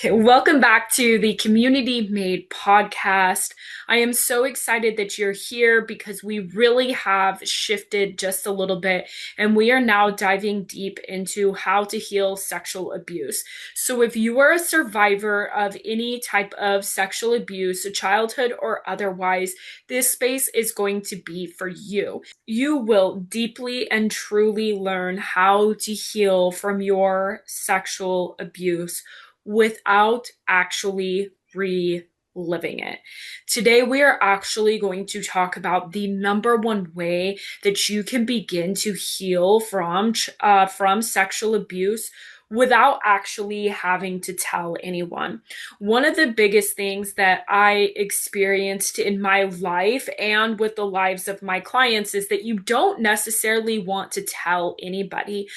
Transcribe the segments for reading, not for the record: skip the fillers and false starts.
Okay, welcome back to the Community Made podcast. I am so excited that you're here because we really have shifted just a little bit and we are now diving deep into how to heal sexual abuse. So, if you are a survivor of any type of sexual abuse, childhood or otherwise, this space is going to be for you. You will deeply and truly learn how to heal from your sexual abuse without actually reliving it. Today, we are actually going to talk about the number one way that you can begin to heal from sexual abuse without actually having to tell anyone. One of the biggest things that I experienced in my life and with the lives of my clients is that you don't necessarily want to tell anybody.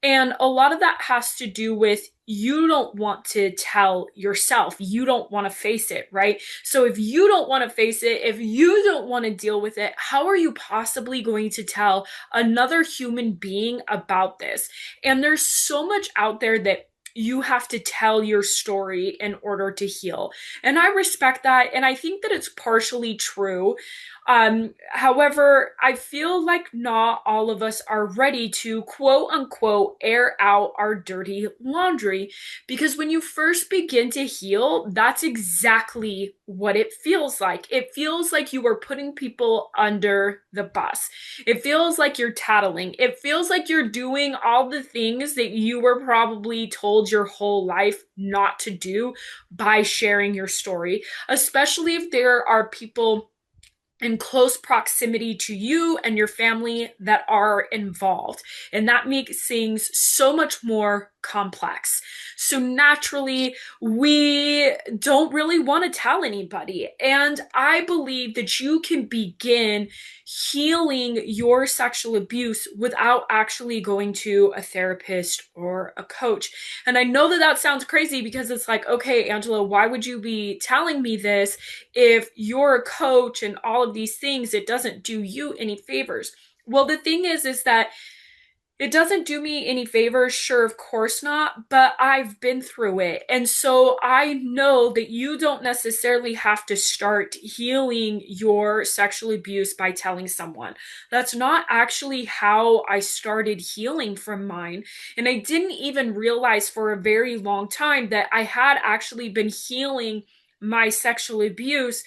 And a lot of that has to do with you don't want to tell yourself. You don't want to face it, right? So if you don't want to face it, if you don't want to deal with it, how are you possibly going to tell another human being about this? And there's so much out there that you have to tell your story in order to heal. And I respect that. And I think that it's partially true. However, I feel like not all of us are ready to quote unquote air out our dirty laundry because when you first begin to heal, that's exactly what it feels like. It feels like you are putting people under the bus. It feels like you're tattling. It feels like you're doing all the things that you were probably told your whole life not to do by sharing your story, especially if there are people in close proximity to you and your family that are involved. And that makes things so much more complex. So naturally, we don't really want to tell anybody. And I believe that you can begin healing your sexual abuse without actually going to a therapist or a coach. And I know that that sounds crazy because it's like, okay, Angela, why would you be telling me this if you're a coach and all of these things? It doesn't do you any favors. Well, the thing is that it doesn't do me any favors, sure, of course not, but I've been through it. And so I know that you don't necessarily have to start healing your sexual abuse by telling someone. That's not actually how I started healing from mine. And I didn't even realize for a very long time that I had actually been healing my sexual abuse.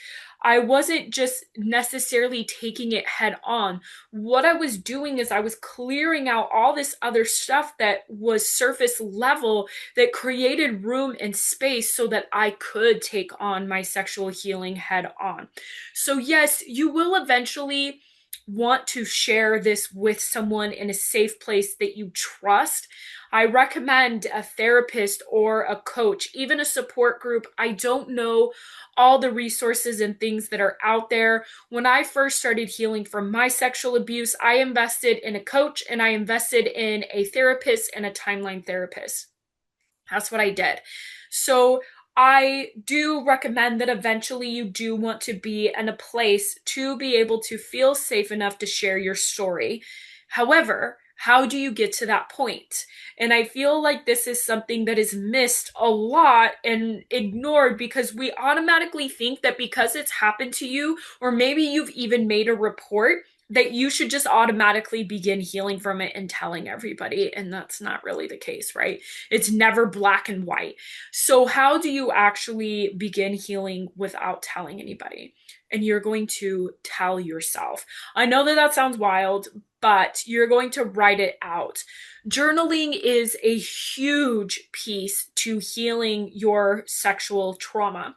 I wasn't just necessarily taking it head on. What I was doing is I was clearing out all this other stuff that was surface level that created room and space so that I could take on my sexual healing head on. So, yes, you will eventually want to share this with someone in a safe place that you trust. I recommend a therapist or a coach, even a support group. I don't know all the resources and things that are out there. When I first started healing from my sexual abuse, I invested in a coach and I invested in a therapist and a timeline therapist. That's what I did. So I do recommend that eventually you do want to be in a place to be able to feel safe enough to share your story. However, how do you get to that point? And I feel like this is something that is missed a lot and ignored because we automatically think that because it's happened to you, or maybe you've even made a report, that you should just automatically begin healing from it and telling everybody. And that's not really the case, right? It's never black and white. So, how do you actually begin healing without telling anybody? And you're going to tell yourself. I know that that sounds wild, but you're going to write it out. Journaling is a huge piece to healing your sexual trauma.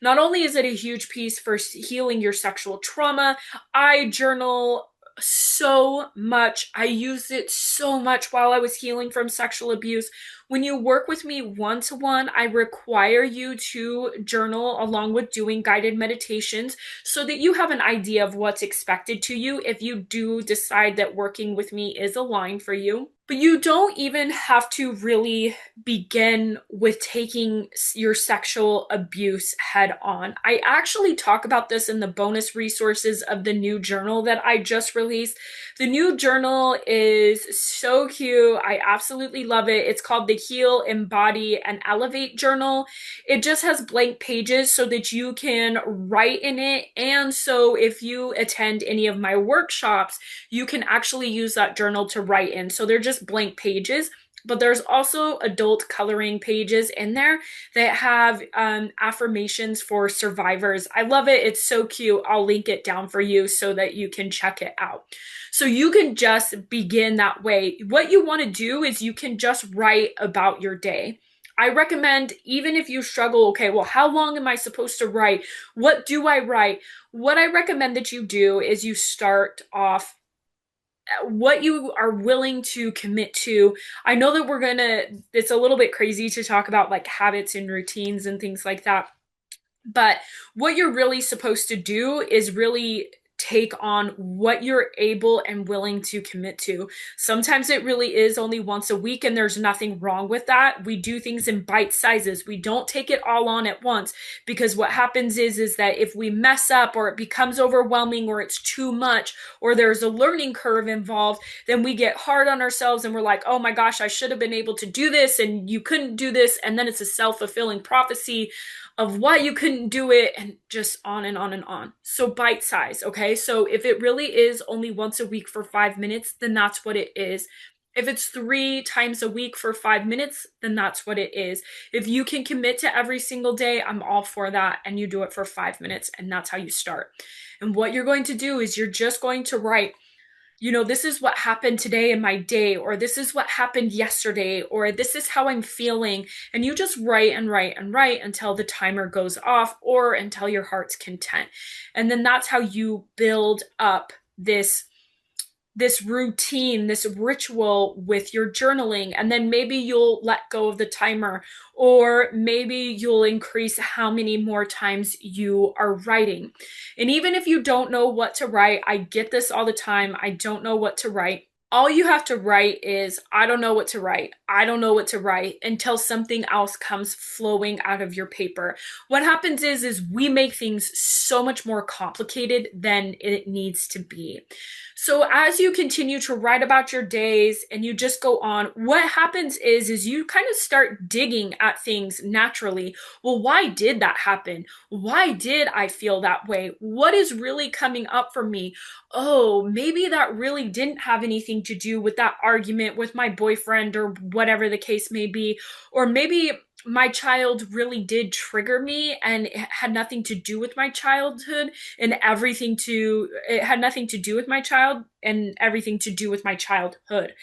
Not only is it a huge piece for healing your sexual trauma, I journal so much. I used it so much while I was healing from sexual abuse. When you work with me one to one, I require you to journal along with doing guided meditations so that you have an idea of what's expected to you if you do decide that working with me is aligned for you. But you don't even have to really begin with taking your sexual abuse head on. I actually talk about this in the bonus resources of the new journal that I just released. The new journal is so cute. I absolutely love it. It's called the Heal, Embody, and Elevate Journal. It just has blank pages so that you can write in it. And so if you attend any of my workshops, you can actually use that journal to write in. So they're just blank pages, but there's also adult coloring pages in there that have affirmations for survivors. I love it. It's so cute. I'll link it down for you so that you can check it out. So you can just begin that way. What you want to do is you can just write about your day. I recommend, even if you struggle, okay, well, how long am I supposed to write? What do I write? What I recommend that you do is you start off what you are willing to commit to. I know that it's a little bit crazy to talk about like habits and routines and things like that. But what you're really supposed to do is really take on what you're able and willing to commit to. Sometimes it really is only once a week, and there's nothing wrong with that. We do things in bite sizes. We don't take it all on at once, because what happens is that if we mess up or it becomes overwhelming or it's too much or there's a learning curve involved, then we get hard on ourselves and we're like, oh my gosh, I should have been able to do this and you couldn't do this. And then it's a self-fulfilling prophecy of why you couldn't do it, and just on and on and on. So bite size, okay? So if it really is only once a week for 5 minutes, then that's what it is. If it's 3 times a week for 5 minutes, then that's what it is. If you can commit to every single day, I'm all for that. And you do it for 5 minutes, and that's how you start. And what you're going to do is you're just going to write, this is what happened today in my day, or this is what happened yesterday, or this is how I'm feeling. And you just write and write and write until the timer goes off or until your heart's content. And then that's how you build up this routine, this ritual with your journaling. And then maybe you'll let go of the timer, or maybe you'll increase how many more times you are writing. And even if you don't know what to write, I get this all the time. I don't know what to write. All you have to write is, I don't know what to write. I don't know what to write, until something else comes flowing out of your paper. What happens is we make things so much more complicated than it needs to be. So as you continue to write about your days and you just go on, what happens is you kind of start digging at things naturally. Well, why did that happen? Why did I feel that way? What is really coming up for me? Oh, maybe that really didn't have anything to do with that argument with my boyfriend or whatever the case may be. Or maybe my child really did trigger me and it had nothing to do with my childhood and it had nothing to do with my child and everything to do with my childhood,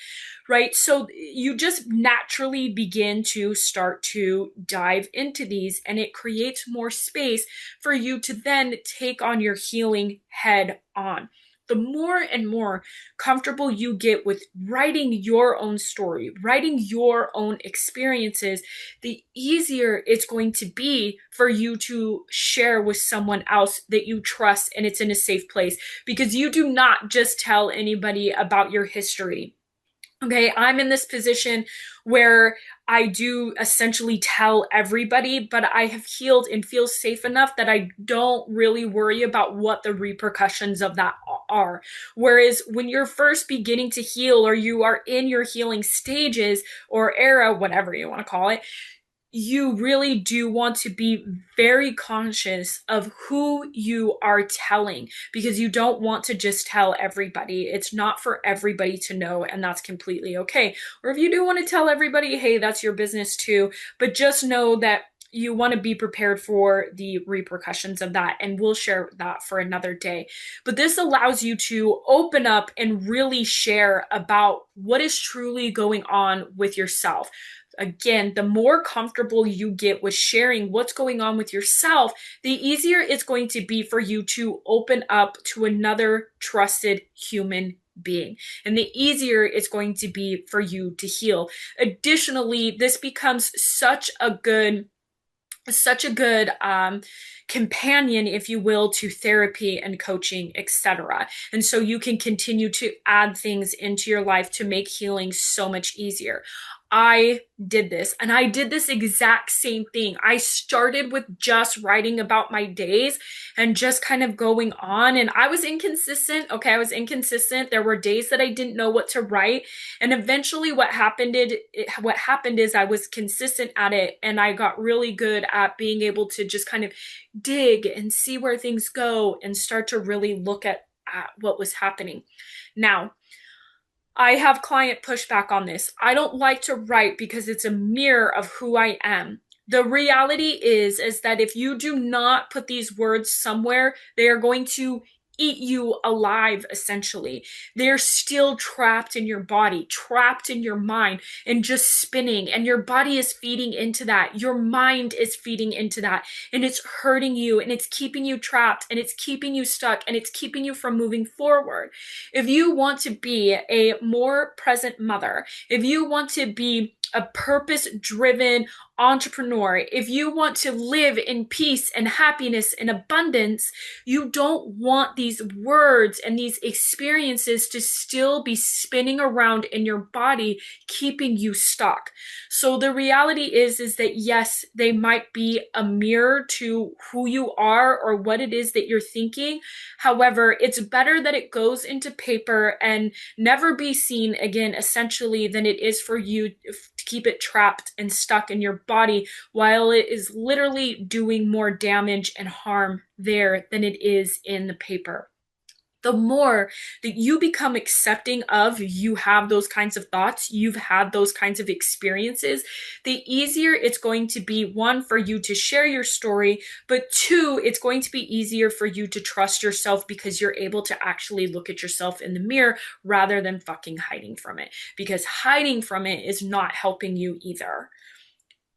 right? So you just naturally begin to start to dive into these, and it creates more space for you to then take on your healing head on. The more and more comfortable you get with writing your own story, writing your own experiences, the easier it's going to be for you to share with someone else that you trust, and it's in a safe place, because you do not just tell anybody about your history. Okay, I'm in this position where I do essentially tell everybody, but I have healed and feel safe enough that I don't really worry about what the repercussions of that are. Whereas when you're first beginning to heal, or you are in your healing stages or era, whatever you want to call it, you really do want to be very conscious of who you are telling, because you don't want to just tell everybody. It's not for everybody to know, and that's completely okay. Or if you do want to tell everybody, hey, that's your business too. But just know that you want to be prepared for the repercussions of that, and we'll share that for another day. But this allows you to open up and really share about what is truly going on with yourself. Again, the more comfortable you get with sharing what's going on with yourself, the easier it's going to be for you to open up to another trusted human being, and the easier it's going to be for you to heal. Additionally, this becomes such a good such a good companion, if you will, to therapy and coaching, etc. And so you can continue to add things into your life to make healing so much easier. I did this and I did this exact same thing. I started with just writing about my days and just kind of going on. And I was inconsistent. Okay, I was inconsistent. There were days that I didn't know what to write. And eventually what happened is I was consistent at it and I got really good at being able to just kind of dig and see where things go and start to really look at what was happening. Now, I have client pushback on this. I don't like to write because it's a mirror of who I am. The reality is that if you do not put these words somewhere, they are going to eat you alive, essentially. They're still trapped in your body, trapped in your mind, and just spinning. And your body is feeding into that. Your mind is feeding into that. And it's hurting you, and it's keeping you trapped, and it's keeping you stuck, and it's keeping you from moving forward. If you want to be a more present mother, if you want to be a purpose driven entrepreneur, if you want to live in peace and happiness and abundance, you don't want these words and these experiences to still be spinning around in your body, keeping you stuck. So the reality is that yes, they might be a mirror to who you are or what it is that you're thinking. However, it's better that it goes into paper and never be seen again, essentially, than it is for you to keep it trapped and stuck in your body while it is literally doing more damage and harm there than it is in the paper. The more that you become accepting of you have those kinds of thoughts, you've had those kinds of experiences, the easier it's going to be, one, for you to share your story, but two, it's going to be easier for you to trust yourself because you're able to actually look at yourself in the mirror rather than fucking hiding from it. Because hiding from it is not helping you either.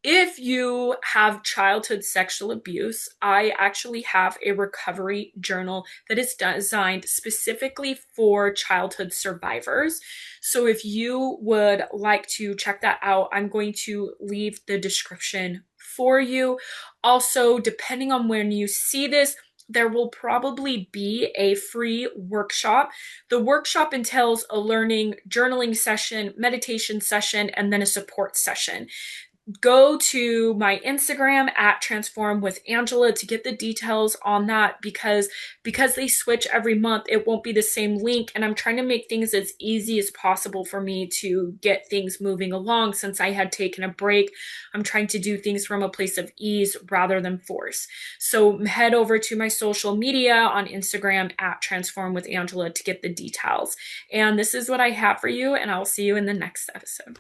If you have childhood sexual abuse, I actually have a recovery journal that is designed specifically for childhood survivors. So if you would like to check that out, I'm going to leave the description for you. Also, depending on when you see this, there will probably be a free workshop. The workshop entails a learning journaling session, meditation session, and then a support session. Go to my Instagram at Transform with Angela to get the details on that because they switch every month, it won't be the same link. And I'm trying to make things as easy as possible for me to get things moving along since I had taken a break. I'm trying to do things from a place of ease rather than force. So head over to my social media on Instagram at Transform with Angela to get the details. And this is what I have for you, and I'll see you in the next episode.